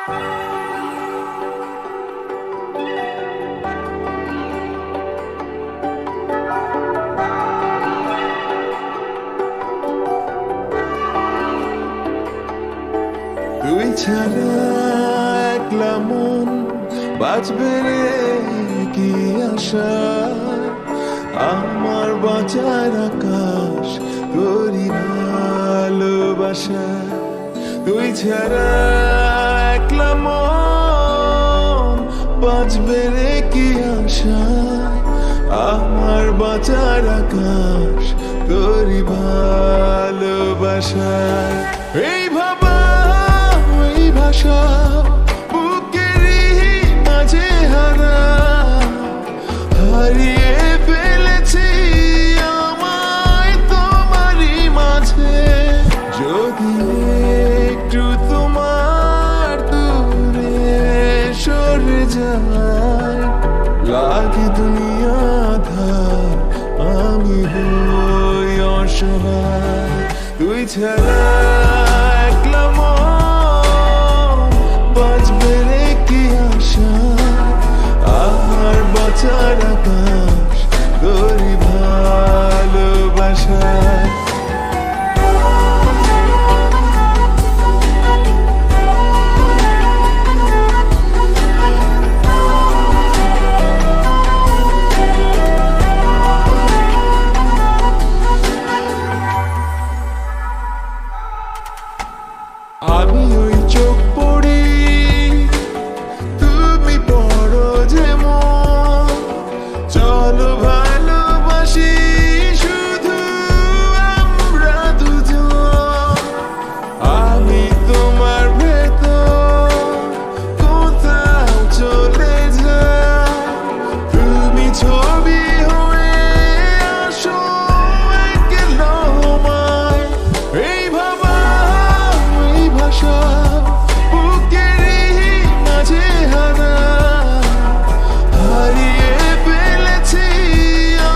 তুই ছাড়া একলা মন বাঁচবে রে কি আশা, আমার বাঁচার আকাশ তোরই ভালোবাসা। তুই ছাড়া একলা মন বাঁচবে রে কি আশা, আমার বাঁচার আকাশ তোরই ভালোবাসা। এই ভাবা এই ভাষা বুকেরই মাঝে হারিয়ে ফেলেছি আমায় তোমারই মাঝে। যদি একটু তোমার দূরে সরে যায়, লাগে দুনিয়া ধার, আমি হই অসহায়। তুই ছাড়া একলা মন বাঁচবে রে কি আশা, আমার বাঁচার আকাশ তোরই ভালোবাসা। আমি ওই চোখ পড়ি, তুমি পড়ো যেমন, চলো ভালোবাসি শুধু আমরা দুজন। আমি তোমার ভেতর কোথাও চলে যাই, তুমি ছবি হয়ে আসো একলমায়। এই ভাবা এই ভাষা বুকেরই মাঝে হারিয়ে ফেলেছি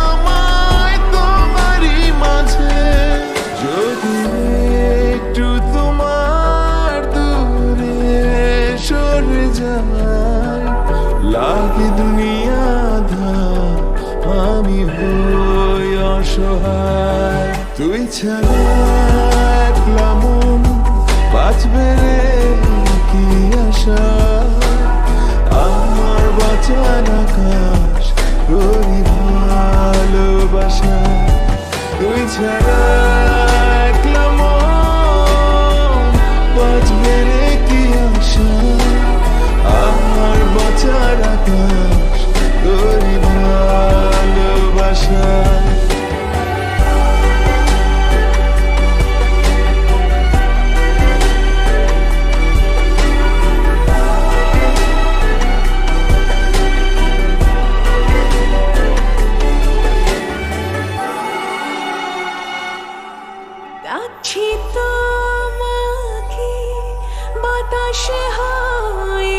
আমায় তোমারই মাঝে। যদি একটু তোমার দূরে সরে যায়, লাগে দুনিয়া ধার, আমি হই অসহায়। তুই ছাড়া একলা মন বাঁচবে রে কি আশা, আমার বাঁচার আকাশ তোরই ভালোবাসা। তুই ছাড়া একলা মন বাঁচবে রে কি আশা, আমার বাঁচার আকাশ তোরই ভালোবাসা। ডাকছি তোমাকে বাতাসে হয়